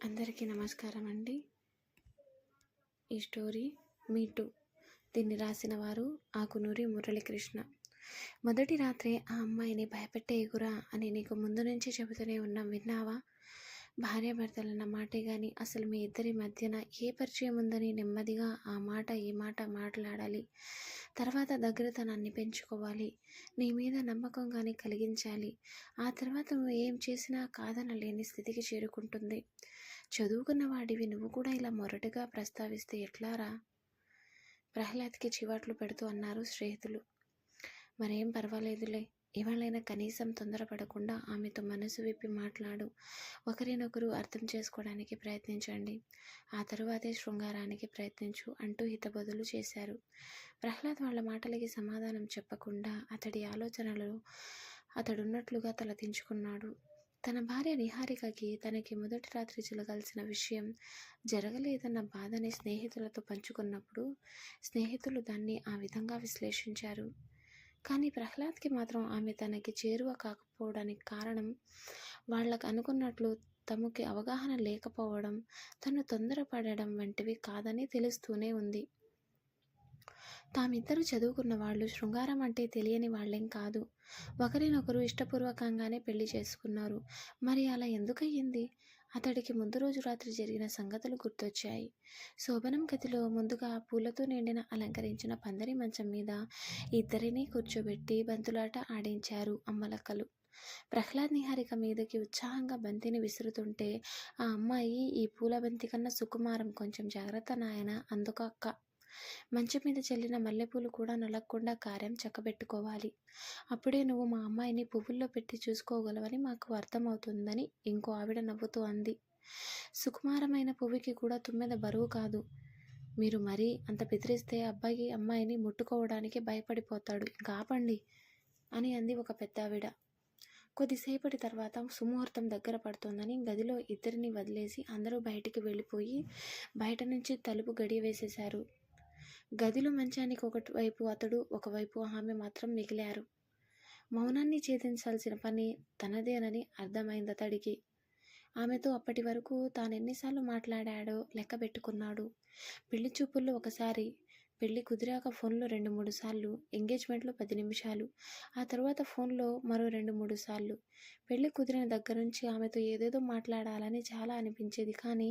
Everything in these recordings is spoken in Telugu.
అందరికీ నమస్కారం అండి. ఈ స్టోరీ మీ టూ. దీన్ని రాసిన వారు ఆకునూరి మురళీకృష్ణ. మొదటి రాత్రే ఆ అమ్మాయిని భయపెట్టేయకురా అని నీకు ముందు నుంచి చెబుతూనే ఉన్నాం, విన్నావా? భార్యాభర్తలన్న మాటే కానీ అసలు మీ ఇద్దరి మధ్యన ఏ పరిచయం ఉందని నెమ్మదిగా ఆ మాట ఈ మాట మాట్లాడాలి. తర్వాత దగ్గరతనాన్ని పెంచుకోవాలి. నీ మీద నమ్మకం కానీ కలిగించాలి. ఆ తర్వాత నువ్వు ఏం చేసినా కాదనలేని స్థితికి చేరుకుంటుంది. చదువుకున్న వాడివి నువ్వు కూడా ఇలా మొరటుగా ప్రస్తావిస్తే ఎట్లారా? ప్రహ్లాద్కి చివాట్లు పెడుతూ అన్నారు స్నేహితులు. మరేం పర్వాలేదులే, ఇవాళైనా కనీసం తొందరపడకుండా ఆమెతో మనసు విప్పి మాట్లాడు. ఒకరినొకరు అర్థం చేసుకోవడానికి ప్రయత్నించండి. ఆ తరువాతే శృంగారానికి ప్రయత్నించు అంటూ హితబదులు చేశారు. ప్రహ్లాద్ వాళ్ళ మాటలకి సమాధానం చెప్పకుండా అతడి ఆలోచనలలో అతడున్నట్లుగా తలదించుకున్నాడు. తన భార్య నిహారికకి తనకి మొదటి రాత్రి జరగాల్సిన విషయం జరగలేదన్న బాధని స్నేహితులతో పంచుకున్నప్పుడు స్నేహితులు దాన్ని ఆ విధంగా విశ్లేషించారు. కానీ ప్రహ్లాద్కి మాత్రం ఆమె తనకి చేరువ కాకపోవడానికి కారణం వాళ్ళకు అనుకున్నట్లు తమకి అవగాహన లేకపోవడం, తను తొందరపడడం వంటివి కాదని తెలుస్తూనే ఉంది. తామిద్దరూ చదువుకున్న వాళ్ళు, శృంగారం అంటే తెలియని వాళ్ళేం కాదు. ఒకరినొకరు ఇష్టపూర్వకంగానే పెళ్లి చేసుకున్నారు. మరి అలా ఎందుకయ్యింది? అతడికి ముందు రోజు రాత్రి జరిగిన సంగతులు గుర్తొచ్చాయి. శోభనం గదిలో ముందుగా పూలతో నిండిన అలంకరించిన పందిరి మంచం మీద ఇద్దరినీ కూర్చోబెట్టి బంతులాట ఆడించారు అమ్మలక్కలు. ప్రహ్లాద్ నిహారిక మీదకి ఉత్సాహంగా బంతిని విసురుతుంటే ఆ అమ్మాయి, ఈ పూల బంతి కన్నా సుకుమారం, కొంచెం జాగ్రత్త నాయన, అందుకో అక్క. మంచం మీద చెల్లిన మల్లెపూలు కూడా నలగకుండా కార్యం చక్కబెట్టుకోవాలి. అప్పుడే నువ్వు మా అమ్మాయిని పువ్వుల్లో పెట్టి చూసుకోగలవని మాకు అర్థమవుతుందని ఇంకో ఆవిడ నవ్వుతూ అంది. సుకుమారమైన పువ్వుకి కూడా తుమ్మెద బరువు కాదు. మీరు మరీ అంత బెదిరిస్తే అబ్బాయి అమ్మాయిని ముట్టుకోవడానికి భయపడిపోతాడు, ఇంకా ఆపండి అని అంది ఒక పెద్దావిడ. కొద్దిసేపటి తర్వాత సుముహూర్తం దగ్గర పడుతోందని గదిలో ఇద్దరిని వదిలేసి అందరూ బయటికి వెళ్ళిపోయి బయట నుంచి తలుపు గడియ వేసేశారు. గదిలో మంచానికి ఒకవైపు అతడు, ఒకవైపు ఆమె మాత్రం మిగిలారు. మౌనాన్ని ఛేదించాల్సిన పని తనదేనని అర్థమైంది అతడికి. ఆమెతో అప్పటి వరకు తానెన్నిసార్లు మాట్లాడాడో లెక్క పెట్టుకున్నాడు. పెళ్లి చూపుల్లో ఒకసారి, పెళ్లి కుదిరాక ఫోన్లో 2-3 సార్లు, ఎంగేజ్మెంట్లో 10 నిమిషాలు, ఆ తర్వాత ఫోన్లో మరో 2-3 సార్లు. పెళ్లి కుదిరిన దగ్గర నుంచి ఆమెతో ఏదేదో మాట్లాడాలని చాలా అనిపించేది. కానీ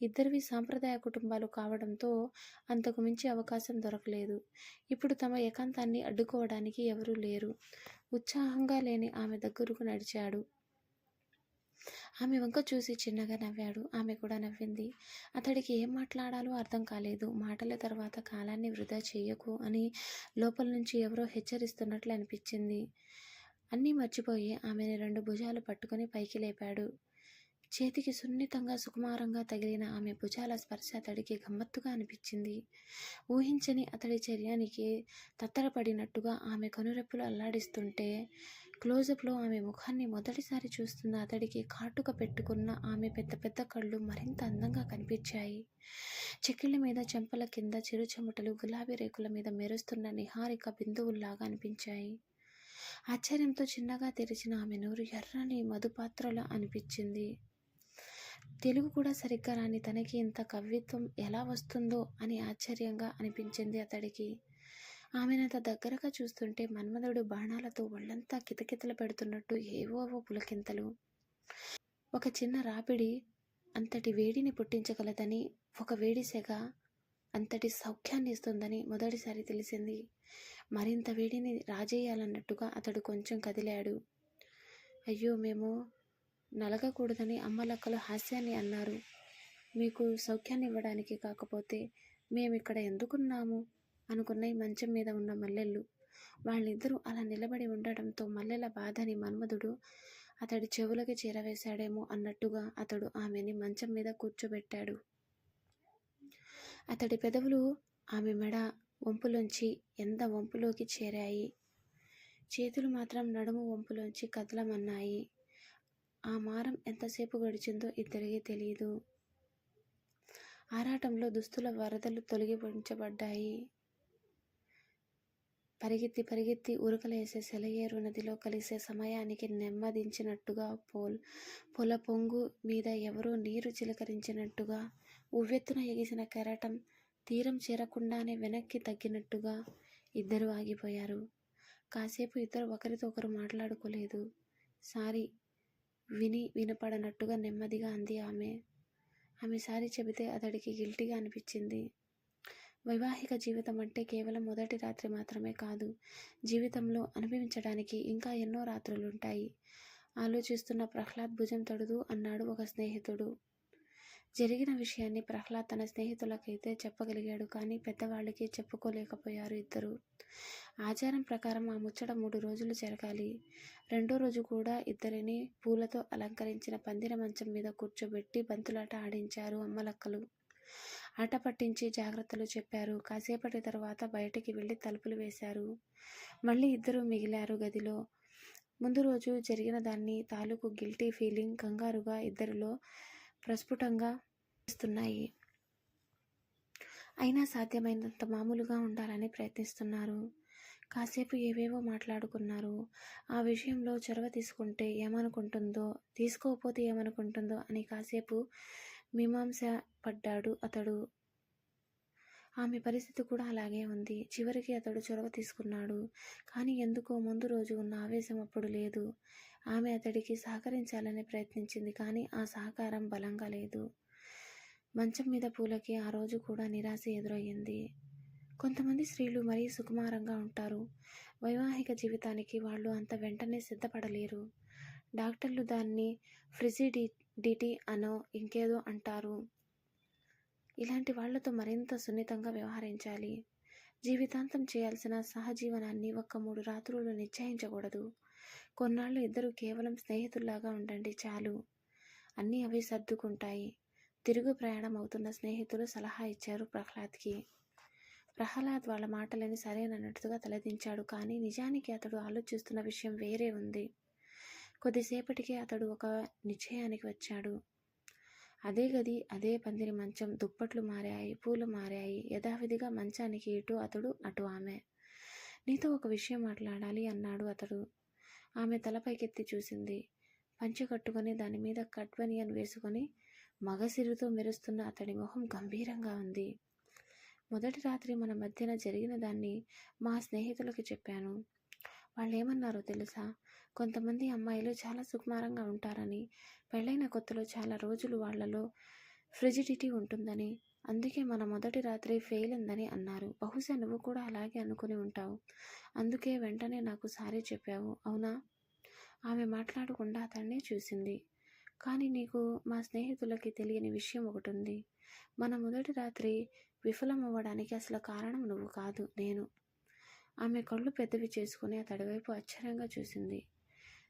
ఇద్దరివి సాంప్రదాయ కుటుంబాలు కావడంతో అంతకు మించి అవకాశం దొరకలేదు. ఇప్పుడు తమ ఏకాంతాన్ని అడ్డుకోవడానికి ఎవరూ లేరు. ఉత్సాహంగా లేని ఆమె దగ్గరకు నడిచాడు. ఆమె వంక చూసి చిన్నగా నవ్వాడు. ఆమె కూడా నవ్వింది. అతడికి ఏం మాట్లాడాలో అర్థం కాలేదు. మాటల తర్వాత కాలాన్ని వృధా చెయ్యకు అని లోపల నుంచి ఎవరో హెచ్చరిస్తున్నట్లు అనిపించింది. అన్నీ మర్చిపోయి ఆమెని 2 భుజాలు పట్టుకుని పైకి లేపాడు. చేతికి సున్నితంగా సుకుమారంగా తగిలిన ఆమె భుజాల స్పర్శ అతడికి గమ్మత్తుగా అనిపించింది. ఊహించని అతడి చర్యానికి తత్తరపడినట్టుగా ఆమె కనురెప్పులు అల్లాడిస్తుంటే క్లోజప్లో ఆమె ముఖాన్ని మొదటిసారి చూస్తున్న అతడికి కాటుక పెట్టుకున్న ఆమె పెద్ద పెద్ద కళ్ళు మరింత అందంగా కనిపించాయి. చెక్కిళ్ళ మీద, చెంపల కింద చిరు చెమటలు గులాబీ రేకుల మీద మెరుస్తున్న నిహారిక బిందువుల్లాగా అనిపించాయి. ఆశ్చర్యంతో చిన్నగా తెరిచిన ఆమె నోరు ఎర్రని మధుపాత్రలా అనిపించింది. తెలుగు కూడా సరిగ్గా రాని తనకి ఇంత కవిత్వం ఎలా వస్తుందో అని ఆశ్చర్యంగా అనిపించింది అతడికి. ఆమెనంత దగ్గరగా చూస్తుంటే మన్మధుడు బాణాలతో ఒళ్ళంతా కితకితలు పెడుతున్నట్టు ఏవోవో పులకింతలు. ఒక చిన్న రాపిడి అంతటి వేడిని పుట్టించగలదని, ఒక వేడి సెగ అంతటి సౌఖ్యాన్ని ఇస్తుందని మొదటిసారి తెలిసింది. మరింత వేడిని రాజేయాలన్నట్టుగా అతడు కొంచెం కదిలాడు. అయ్యో, మేము నలగకూడదని అమ్మలక్కలు హాస్యాన్ని అన్నారు. మీకు సౌఖ్యాన్ని ఇవ్వడానికి కాకపోతే మేమిక్కడ ఎందుకున్నాము అనుకున్నాయి మంచం మీద ఉన్న మల్లెళ్ళు. వాళ్ళిద్దరూ అలా నిలబడి ఉండటంతో మల్లెల బాధని మన్మధుడు అతడి చెవులకి చేరవేశాడేమో అన్నట్టుగా అతడు ఆమెని మంచం మీద కూర్చోబెట్టాడు. అతడి పెదవులు ఆమె మెడ వంపులోంచి ఎంత వంపులోకి చేరాయి. చేతులు మాత్రం నడుము వంపులోంచి కదలమన్నాయి. ఆ మారం ఎంతసేపు గడిచిందో ఇద్దరికీ తెలియదు. ఆరాటంలో దుస్తుల వరదలు తొలగించబడ్డాయి. పరిగెత్తి పరిగెత్తి ఉరకలేసే సెలయేరు నదిలో కలిసే సమయానికి నెమ్మదించినట్టుగా పొల పొంగు మీద ఎవరో నీరు చిలకరించినట్టుగా ఉవ్వెత్తున ఎగిసిన కెరటం తీరం చేరకుండానే వెనక్కి తగ్గినట్టుగా ఇద్దరు ఆగిపోయారు. కాసేపు ఇద్దరు ఒకరితో ఒకరు మాట్లాడుకోలేదు. సారీ వినపడనట్టుగా నెమ్మదిగా అంది ఆమె. సారీ చెబితే అతడికి గిల్టీగా అనిపించింది. వైవాహిక జీవితం అంటే కేవలం మొదటి రాత్రి మాత్రమే కాదు. జీవితంలో అనుభవించడానికి ఇంకా ఎన్నో రాత్రులుంటాయి. ఆలోచిస్తున్న ప్రహ్లాద్ భుజం తడుతూ అన్నాడు ఒక స్నేహితుడు. జరిగిన విషయాన్ని ప్రహ్లాద్ తన స్నేహితులకైతే చెప్పగలిగాడు, కానీ పెద్దవాళ్ళకి చెప్పుకోలేకపోయారు ఇద్దరు. ఆచారం ప్రకారం ఆ ముచ్చట 3 రోజులు జరగాలి. రెండో రోజు కూడా ఇద్దరిని పూలతో అలంకరించిన పందిర మంచం మీద కూర్చోబెట్టి బంతులాట ఆడించారు అమ్మలక్కలు. ఆట పట్టించి జాగ్రత్తలు చెప్పారు. కాసేపటి తర్వాత బయటికి వెళ్ళి తలుపులు వేశారు. మళ్ళీ ఇద్దరు మిగిలారు గదిలో. ముందు రోజు జరిగిన దాన్ని తాలూకు గిల్టీ ఫీలింగ్ కంగారుగా ఇద్దరిలో ప్రస్ఫుటంగా ఇస్తున్నాయి. అయినా సాధ్యమైనంత మామూలుగా ఉండాలని ప్రయత్నిస్తున్నారు. కాసేపు ఏవేవో మాట్లాడుకున్నారు. ఆ విషయంలో చొరవ తీసుకుంటే ఏమనుకుంటుందో, తీసుకోకపోతే ఏమనుకుంటుందో అని కాసేపు మీమాంస పడ్డాడు అతడు. ఆమె పరిస్థితి కూడా అలాగే ఉంది. చివరికి అతడు చొరవ తీసుకున్నాడు. కానీ ఎందుకో ముందు రోజు ఉన్న ఆవేశం అప్పుడు లేదు. ఆమె అతడికి సహకరించాలని ప్రయత్నించింది, కానీ ఆ సహకారం బలంగా లేదు. మంచం మీద పూలకి ఆ రోజు కూడా నిరాశ ఎదురయ్యింది. కొంతమంది స్త్రీలు మరీ సుకుమారంగా ఉంటారు. వైవాహిక జీవితానికి వాళ్ళు అంత వెంటనే సిద్ధపడలేరు. డాక్టర్లు దాన్ని ఫ్రిజిడిటీ అనో ఇంకేదో అంటారు. ఇలాంటి వాళ్లతో మరింత సున్నితంగా వ్యవహరించాలి. జీవితాంతం చేయాల్సిన సహజీవనాన్ని 3 రాత్రులు నిశ్చయించకూడదు. కొన్నాళ్ళు ఇద్దరు కేవలం స్నేహితుల్లాగా ఉండండి చాలు. అన్నీ అవి సర్దుకుంటాయి. తిరుగు ప్రయాణం అవుతున్న స్నేహితులు సలహా ఇచ్చారు ప్రహ్లాద్కి. ప్రహ్లాద్ వాళ్ళ మాటలని సరేనన్నట్టుగా తలదించాడు. కానీ నిజానికి అతడు ఆలోచిస్తున్న విషయం వేరే ఉంది. కొద్దిసేపటికే అతడు ఒక నిశ్చయానికి వచ్చాడు. అదే గది, అదే పందిరి మంచం, దుప్పట్లు మారాయి, పూలు మారాయి. యథావిధిగా మంచానికి ఇటు అతడు, అటు ఆమె. నీతో ఒక విషయం మాట్లాడాలి అన్నాడు అతడు. ఆమె తలపైకెత్తి చూసింది. పంచె కట్టుకొని దానిమీద కట్ బనియన్ వేసుకొని మగసిరుతో మెరుస్తున్న అతడి మొహం గంభీరంగా ఉంది. మొదటి రాత్రి మన మధ్యన జరిగిన దాన్ని మా స్నేహితులకి చెప్పాను. వాళ్ళేమన్నారో తెలుసా? కొంతమంది అమ్మాయిలు చాలా సుకుమారంగా ఉంటారని, పెళ్ళైన కొత్తలో చాలా రోజులు వాళ్లలో ఫ్రిజిడిటీ ఉంటుందని, అందుకే మన మొదటి రాత్రి ఫెయిల్ ఉందని అన్నారు. బహుశా నువ్వు కూడా అలాగే అనుకుని ఉంటావు. అందుకే వెంటనే నాకు సారీ చెప్పావు, అవునా? ఆమె మాట్లాడకుండా అతన్నే చూసింది. కానీ నీకు మా స్నేహితులకి తెలియని విషయం ఒకటి ఉంది. మన మొదటి రాత్రి విఫలమవ్వడానికి అసలు కారణం నువ్వు కాదు, నేను. ఆమె కళ్ళు పెద్దవి చేసుకుని అతడి వైపు ఆశ్చర్యంగా చూసింది.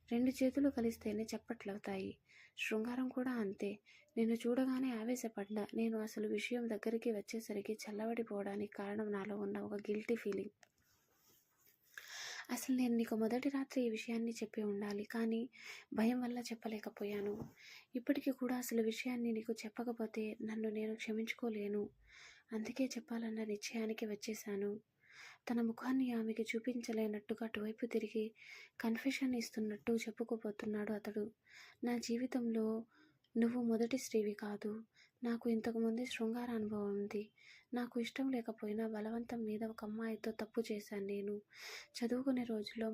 2 చేతులు కలిస్తేనే చప్పట్లవుతాయి. శృంగారం కూడా అంతే. నిన్ను చూడగానే ఆవేశపడ్డా. నేను అసలు విషయం దగ్గరికి వచ్చేసరికి చల్లబడిపోవడానికి కారణం నాలో ఉన్న ఒక గిల్టీ ఫీలింగ్. అసలు నేను నీకు మొదటి రాత్రి ఈ విషయాన్ని చెప్పి ఉండాలి, కానీ భయం వల్ల చెప్పలేకపోయాను. ఇప్పటికీ కూడా అసలు విషయాన్ని నీకు చెప్పకపోతే నన్ను నేను క్షమించుకోలేను. అందుకే చెప్పాలన్న నిశ్చయానికి వచ్చేశాను. తన ముఖాన్ని ఆమెకి చూపించలేనట్టుగా అటువైపు తిరిగి కన్ఫెషన్ ఇస్తున్నట్టు చెప్పుకోబోతున్నాడు అతడు. నా జీవితంలో నువ్వు మొదటి స్త్రీవి కాదు. నాకు ఇంతకుముందే శృంగార అనుభవం ఉంది. నాకు ఇష్టం లేకపోయినా బలవంతం మీద ఒక అమ్మాయితో తప్పు చేశాను నేను. చదువుకునే రోజుల్లో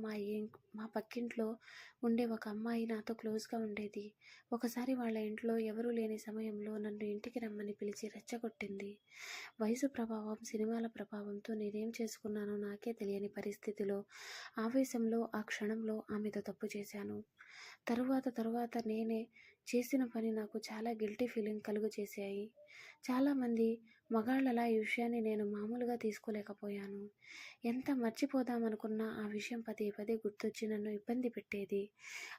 మా పక్కింట్లో ఉండే ఒక అమ్మాయి నాతో క్లోజ్గా ఉండేది. ఒకసారి వాళ్ళ ఇంట్లో ఎవరూ లేని సమయంలో నన్ను ఇంటికి రమ్మని పిలిచి రెచ్చగొట్టింది. వయసు ప్రభావం, సినిమాల ప్రభావంతో నేనేం చేసుకున్నానో నాకే తెలియని పరిస్థితిలో, ఆవేశంలో ఆ క్షణంలో ఆమెతో తప్పు చేశాను. తరువాత నేనే చేసిన పని నాకు చాలా గిల్టీ ఫీలింగ్ కలుగు చేశాయి. చాలామంది మగాళ్ళలా ఈ విషయాన్ని నేను మామూలుగా తీసుకోలేకపోయాను. ఎంత మర్చిపోదామనుకున్నా ఆ విషయం పదే పదే గుర్తొచ్చి నన్ను ఇబ్బంది పెట్టేది.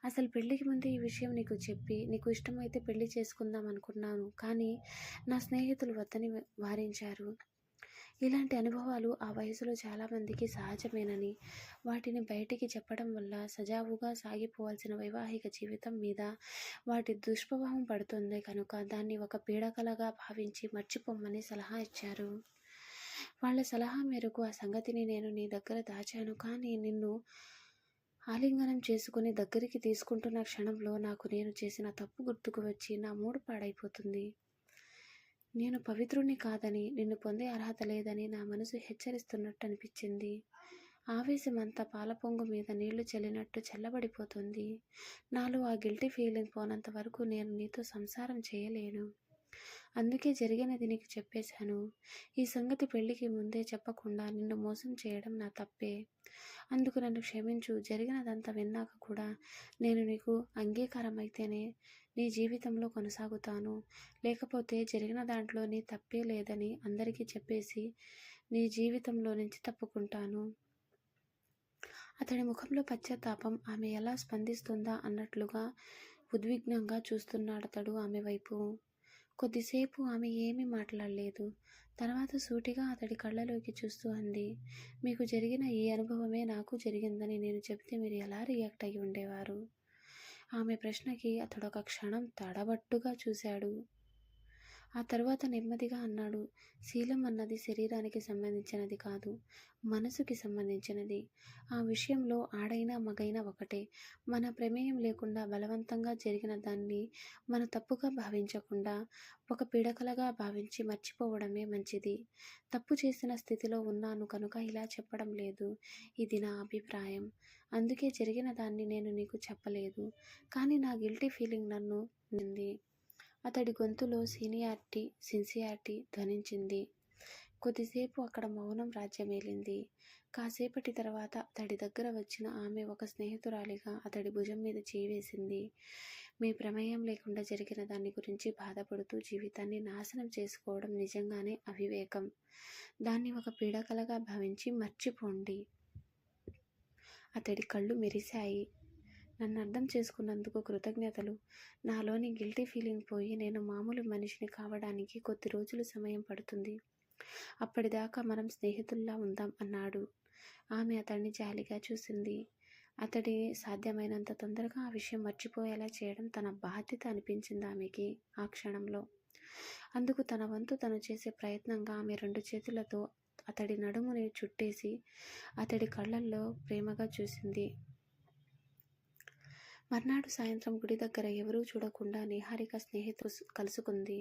అసలు పెళ్ళికి ముందే ఈ విషయం నీకు చెప్పి, నీకు ఇష్టమైతే పెళ్లి చేసుకుందాం అనుకున్నాను, కానీ నా స్నేహితులు వద్దని వారించారు. ఇలాంటి అనుభవాలు ఆ వయసులో చాలామందికి సహజమేనని, వాటిని బయటికి చెప్పడం వల్ల సజావుగా సాగిపోవాల్సిన వైవాహిక జీవితం మీద వాటి దుష్ప్రభావం పడుతుంది కనుక దాన్ని ఒక పీడకలగా భావించి మర్చిపోమ్మని సలహా ఇచ్చారు. వాళ్ళ సలహా మేరకు ఆ సంగతిని నేను నీ దగ్గర దాచాను. కానీ నిన్ను ఆలింగనం చేసుకుని దగ్గరికి తీసుకుంటున్న క్షణంలో నాకు నేను చేసిన తప్పు గుర్తుకు వచ్చి నా మూడు పాడైపోతుంది. నేను పవిత్రుణ్ణి కాదని, నిన్ను పొందే అర్హత లేదని నా మనసు హెచ్చరిస్తున్నట్టు అనిపించింది. ఆవేశమంతా పాలపొంగు మీద నీళ్లు చల్లినట్టు చల్లబడిపోతుంది. నాలో ఆ గిల్టీ ఫీలింగ్ పోనంత వరకు నేను నీతో సంసారం చేయలేను. అందుకే జరిగినది నీకు చెప్పేశాను. ఈ సంగతి పెళ్లికి ముందే చెప్పకుండా నిన్ను మోసం చేయడం నా తప్పే. అందుకు నన్ను క్షమించు. జరిగినదంతా విన్నాక కూడా నేను నీకు అంగీకారమైతేనే నీ జీవితంలో కొనసాగుతాను. లేకపోతే జరిగిన దాంట్లో నీ తప్పే లేదని అందరికీ చెప్పేసి నీ జీవితంలో నుంచి తప్పుకుంటాను. అతడి ముఖంలో పశ్చాత్తాపం. ఆమె ఎలా స్పందిస్తుందా అన్నట్లుగా ఉద్విగ్నంగా చూస్తున్నాడతడు ఆమె వైపు. కొద్దిసేపు ఆమె ఏమీ మాట్లాడలేదు. తర్వాత సూటిగా అతడి కళ్ళలోకి చూస్తూ అంది, మీకు జరిగిన ఈ అనుభవమే నాకు జరిగిందని నేను చెబితే మీరు ఎలా రియాక్ట్ అయ్యి ఉండేవారు? ఆమె ప్రశ్నకి అతడొక క్షణం తడబట్టుగా చూశాడు. ఆ తర్వాత నెమ్మదిగా అన్నాడు, శీలం అన్నది శరీరానికి సంబంధించినది కాదు, మనసుకి సంబంధించినది. ఆ విషయంలో ఆడైనా మగైనా ఒకటే. మన ప్రమేయం లేకుండా బలవంతంగా జరిగిన దాన్ని మన తప్పుగా భావించకుండా ఒక పీడకలగా భావించి మర్చిపోవడమే మంచిది. తప్పు చేసిన స్థితిలో ఉన్నాను కనుక ఇలా చెప్పడం లేదు. ఇది నా అభిప్రాయం. అందుకే జరిగిన దాన్ని నేను నీకు చెప్పలేదు. కానీ నా గిల్టీ ఫీలింగ్ నన్ను నింది. అతడి గొంతులో సిన్సియారిటీ ధ్వనించింది. కొద్దిసేపు అక్కడ మౌనం రాజ్యమేలింది. కాసేపటి తర్వాత అతడి దగ్గర వచ్చిన ఆమె ఒక స్నేహితురాలిగా అతడి భుజం మీద చేయి వేసింది. మీ ప్రమేయం లేకుండా జరిగిన దాని గురించి బాధపడుతూ జీవితాన్ని నాశనం చేసుకోవడం నిజంగానే అవివేకం. దాన్ని ఒక పీడకలగా భావించి మర్చిపోండి. అతడి కళ్ళు మెరిశాయి. నన్ను అర్థం చేసుకున్నందుకు కృతజ్ఞతలు. నాలోని గిల్టీ ఫీలింగ్ పోయి నేను మామూలు మనిషిని కావడానికి కొద్ది రోజులు సమయం పడుతుంది. అప్పటిదాకా మనం స్నేహితుల్లా ఉందాం అన్నాడు. ఆమె అతడిని జాలిగా చూసింది. అతడి సాధ్యమైనంత తొందరగా ఆ విషయం మర్చిపోయేలా చేయడం తన బాధ్యత అనిపించింది ఆమెకి ఆ క్షణంలో. అందుకు తన వంతు తను చేసే ప్రయత్నంగా ఆమె 2 చేతులతో అతడి నడుముని చుట్టేసి అతడి కళ్ళల్లో ప్రేమగా చూసింది. మర్నాడు సాయంత్రం గుడి దగ్గర ఎవరూ చూడకుండా నిహారిక స్నేహితులు కలుసుకుంది.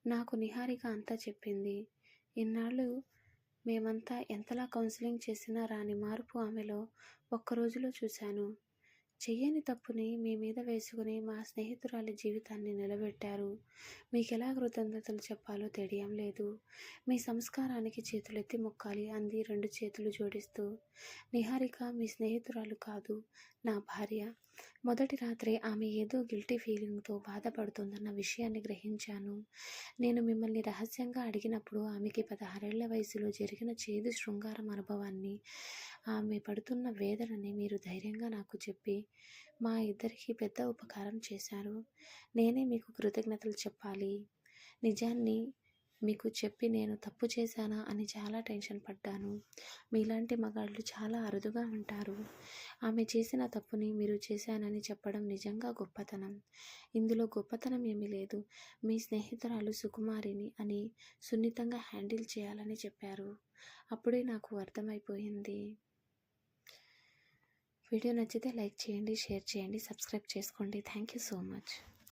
నాకు నిహారిక అంతా చెప్పింది. ఇన్నాళ్ళు మేమంతా ఎంతలా కౌన్సిలింగ్ చేసినా రాని మార్పు ఆమెలో ఒక్కరోజులో చూశాను. చెయ్యని తప్పుని మీ మీద వేసుకుని మా స్నేహితురాలి జీవితాన్ని నిలబెట్టారు. మీకెలా కృతజ్ఞతలు చెప్పాలో తెలియం లేదు. మీ సంస్కారానికి చేతులెత్తి మొక్కాలి అంది 2 చేతులు జోడిస్తూ. నిహారిక మీ స్నేహితురాలు కాదు, నా భార్య. మొదటి రాత్రే ఆమె ఏదో గిల్టీ ఫీలింగ్తో బాధపడుతోందన్న విషయాన్ని గ్రహించాను. నేను మిమ్మల్ని రహస్యంగా అడిగినప్పుడు ఆమెకి 16 ఏళ్ల వయసులో జరిగిన చేదు శృంగారం అనుభవాన్ని, ఆమె పడుతున్న వేదనని మీరు ధైర్యంగా నాకు చెప్పి మా ఇద్దరికీ పెద్ద ఉపకారం చేశారు. నేనే మీకు కృతజ్ఞతలు చెప్పాలి. నిజాన్ని మీకు చెప్పి నేను తప్పు చేశానా అని చాలా టెన్షన్ పడ్డాను. మీలాంటి మగాళ్ళు చాలా అరుదుగా ఉంటారు. ఆమె చేసిన తప్పుని మీరు చేశానని చెప్పడం నిజంగా గొప్పతనం. ఇందులో గొప్పతనం ఏమీ లేదు. మీ స్నేహితురాలు సుకుమారిని అని సున్నితంగా హ్యాండిల్ చేయాలని చెప్పారు. అప్పుడే నాకు అర్థమైపోయింది. వీడియో నచ్చితే లైక్ చేయండి, షేర్ చేయండి, సబ్స్క్రైబ్ చేసుకోండి. Thank you so much.